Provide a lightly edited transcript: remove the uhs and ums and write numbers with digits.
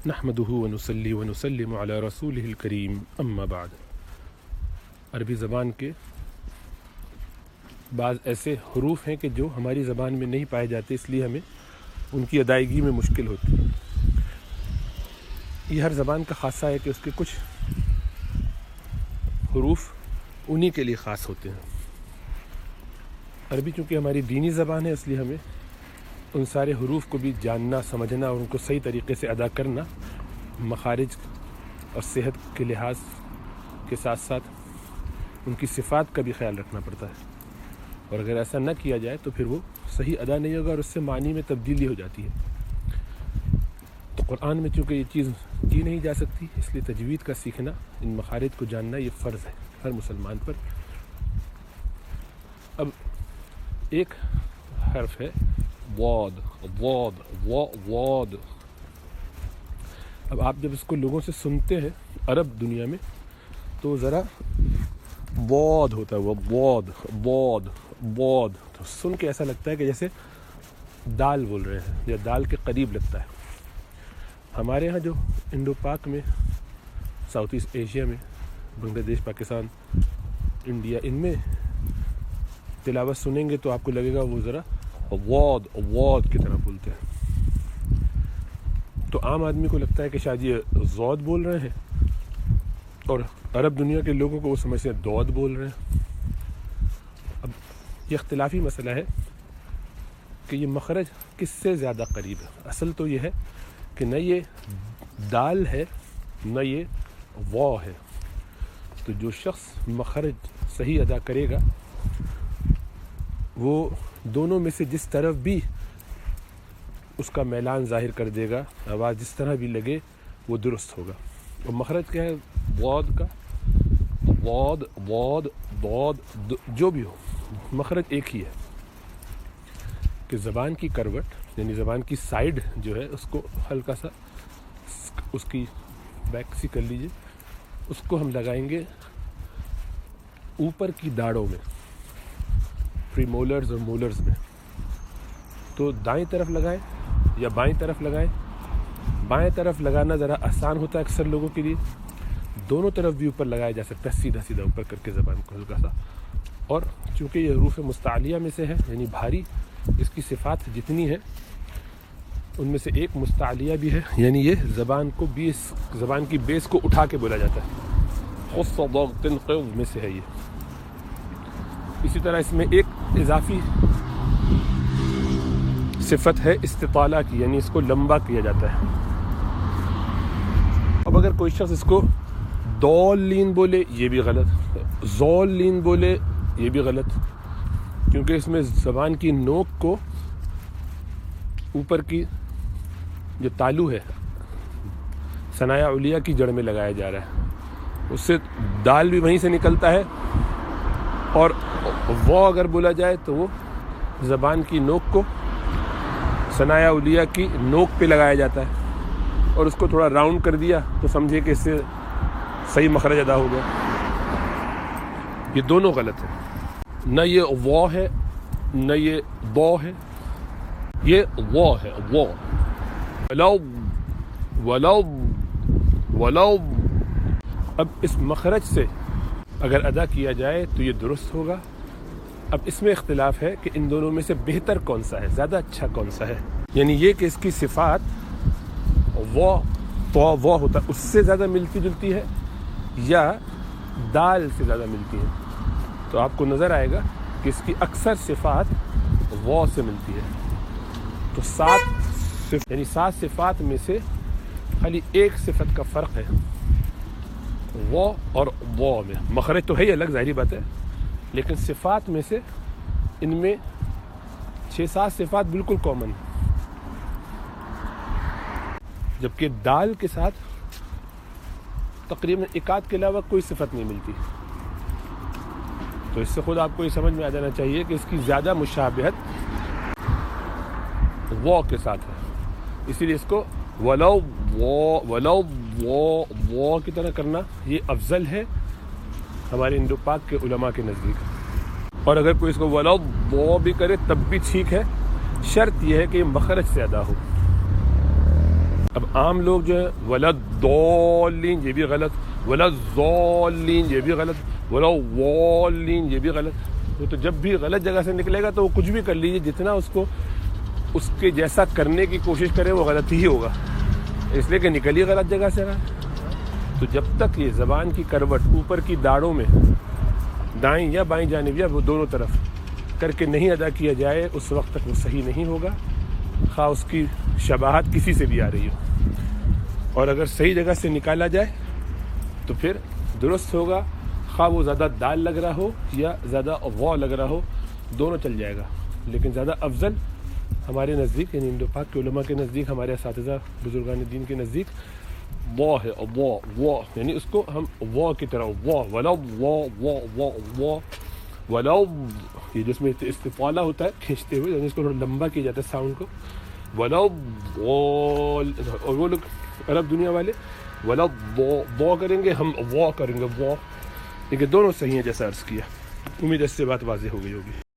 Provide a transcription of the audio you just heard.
نحمدہ ونصلی ونسلم علی رسولہ الکریم اما بعد۔ عربی زبان کے بعض ایسے حروف ہیں کہ جو ہماری زبان میں نہیں پائے جاتے، اس لیے ہمیں ان کی ادائیگی میں مشکل ہوتی ہے۔ یہ ہر زبان کا خاصہ ہے کہ اس کے کچھ حروف انہی کے لیے خاص ہوتے ہیں۔ عربی چونکہ ہماری دینی زبان ہے، اس لیے ہمیں ان سارے حروف کو بھی جاننا، سمجھنا اور ان کو صحیح طریقے سے ادا کرنا مخارج اور صحت کے لحاظ کے ساتھ ساتھ ان کی صفات کا بھی خیال رکھنا پڑتا ہے، اور اگر ایسا نہ کیا جائے تو پھر وہ صحیح ادا نہیں ہوگا اور اس سے معنی میں تبدیلی ہو جاتی ہے۔ تو قرآن میں چونکہ یہ چیز کی نہیں جا سکتی، اس لیے تجوید کا سیکھنا، ان مخارج کو جاننا یہ فرض ہے ہر مسلمان پر۔ اب ایک حرف ہے واد، واد۔ اب آپ جب اس کو لوگوں سے سنتے ہیں عرب دنیا میں تو ذرا واد ہوتا ہے، وہ واد تو سن کے ایسا لگتا ہے کہ جیسے دال بول رہے ہیں یا دال کے قریب لگتا ہے۔ ہمارے ہاں جو انڈو پاک میں، ساؤتھ ایسٹ ایشیا میں، بنگلہ دیش، پاکستان، انڈیا، ان میں تلاوت سنیں گے تو آپ کو لگے گا وہ ذرا واد کی طرح بولتے ہیں۔ تو عام آدمی کو لگتا ہے کہ شاید یہ زود بول رہے ہیں، اور عرب دنیا کے لوگوں کو وہ سمجھتے ہیں دود بول رہے ہیں۔ اب یہ اختلافی مسئلہ ہے کہ یہ مخرج کس سے زیادہ قریب ہے۔ اصل تو یہ ہے کہ نہ یہ دال ہے نہ یہ وا ہے، تو جو شخص مخرج صحیح ادا کرے گا وہ دونوں میں سے جس طرف بھی اس کا میلان ظاہر کر دے گا، آواز جس طرح بھی لگے وہ درست ہوگا۔ اور مخرج کیا ہے واد کا؟ واد جو بھی ہو، مخرج ایک ہی ہے کہ زبان کی کروٹ، یعنی زبان کی سائیڈ جو ہے اس کو ہلکا سا اس کی بیک سی کر لیجئے، اس کو ہم لگائیں گے اوپر کی داڑوں میں، پری مولرز اور مولرز میں۔ تو دائیں طرف لگائیں یا بائیں طرف لگائیں۔ بائیں طرف لگانا ذرا آسان ہوتا ہے اکثر لوگوں کے لیے، دونوں طرف بھی اوپر لگایا جا سکتا ہے، سیدھا اوپر کر کے زبان کو ہلکا سا۔ اور چونکہ یہ حروف مستعلیہ میں سے ہے، یعنی بھاری، اس کی صفات جتنی ہیں ان میں سے ایک مستعلیہ بھی ہے، یعنی یہ زبان کی بیس کو اٹھا کے بولا جاتا ہے، خفض میں سے ہے یہ۔ اسی طرح اس میں ایک اضافی صفت ہے استطالہ کی، یعنی اس کو لمبا کیا جاتا ہے۔ اب اگر کوئی شخص اس کو دول لین بولے یہ بھی غلط، زول لین بولے یہ بھی غلط، کیونکہ اس میں زبان کی نوک کو اوپر کی جو تالو ہے ثنایا علیہ کی جڑ میں لگایا جا رہا ہے، اس سے دال بھی وہیں سے نکلتا ہے، اور وہ اگر بولا جائے تو وہ زبان کی نوک کو ثنایا علیہ کی نوک پہ لگایا جاتا ہے، اور اس کو تھوڑا راؤنڈ کر دیا تو سمجھے کہ اس سے صحیح مخرج ادا ہو گیا۔ یہ دونوں غلط ہیں، نہ یہ وہ ہے نہ یہ بو ہے، یہ وہ ہے، وہ ولو۔ اب اس مخرج سے اگر ادا کیا جائے تو یہ درست ہوگا۔ اب اس میں اختلاف ہے کہ ان دونوں میں سے بہتر کون سا ہے، زیادہ اچھا کون سا ہے، یعنی یہ کہ اس کی صفات وہ ہوتا ہے اس سے زیادہ ملتی جلتی ہے یا دال سے زیادہ ملتی ہے۔ تو آپ کو نظر آئے گا کہ اس کی اکثر صفات وہ سے ملتی ہے۔ تو 7 صفات میں سے خالی ایک صفت کا فرق ہے وہ اور وہ میں۔ مخرج تو ہے ہی الگ، ظاہری بات ہے، لیکن صفات میں سے ان میں 6-7 صفات بالکل کامن ہیں، جبکہ دال کے ساتھ تقریباً ایکاد کے علاوہ کوئی صفت نہیں ملتی۔ تو اس سے خود آپ کو یہ سمجھ میں آ جانا چاہیے کہ اس کی زیادہ مشابہت وہ کے ساتھ ہے، اسی لیے اس کو ولو وہ کی طرح کرنا یہ افضل ہے ہمارے انڈو پاک کے علماء کے نزدیک۔ اور اگر کوئی اس کو ولو وہ بھی کرے تب بھی ٹھیک ہے، شرط یہ ہے کہ یہ مخرج سے ادا ہو۔ اب عام لوگ جو ہے ولدالین یہ بھی غلط، ولدالین یہ بھی غلط، ولوالین یہ بھی غلط. تو جب بھی غلط جگہ سے نکلے گا تو وہ کچھ بھی کر لیجیے، جتنا اس کو اس کے جیسا کرنے کی کوشش کرے وہ غلط ہی ہوگا، اس لیے کہ نکل ہی غلط جگہ سے رہا. تو جب تک یہ زبان کی کروٹ اوپر کی داڑوں میں دائیں یا بائیں جانب یا وہ دونوں طرف کر کے نہیں ادا کیا جائے اس وقت تک وہ صحیح نہیں ہوگا، خواہ اس کی شباہت کسی سے بھی آ رہی ہو. اور اگر صحیح جگہ سے نکالا جائے تو پھر درست ہوگا، خواہ وہ زیادہ دال لگ رہا ہو یا زیادہ غو لگ رہا ہو، دونوں چل جائے گا. لیکن زیادہ افضل ہمارے نزدیک یعنی انڈو پاک کے علماء کے نزدیک، ہمارے اساتذہ بزرگان دین کے نزدیک وا ہے، وا یعنی اس کو ہم وا کی طرح وا ولو وا وا وا وا ولو، یہ جس میں استفالہ ہوتا ہے کھینچتے ہوئے، یعنی اس کو تھوڑا لمبا کیا جاتا ہے ساؤنڈ کو، ولو. اور وہ لوگ عرب دنیا والے ولو وا کریں گے، ہم وا کریں گے وا. لیکن دونوں صحیح ہیں جیسا عرض کیا. امید اس سے بات واضح ہو گئی ہوگی.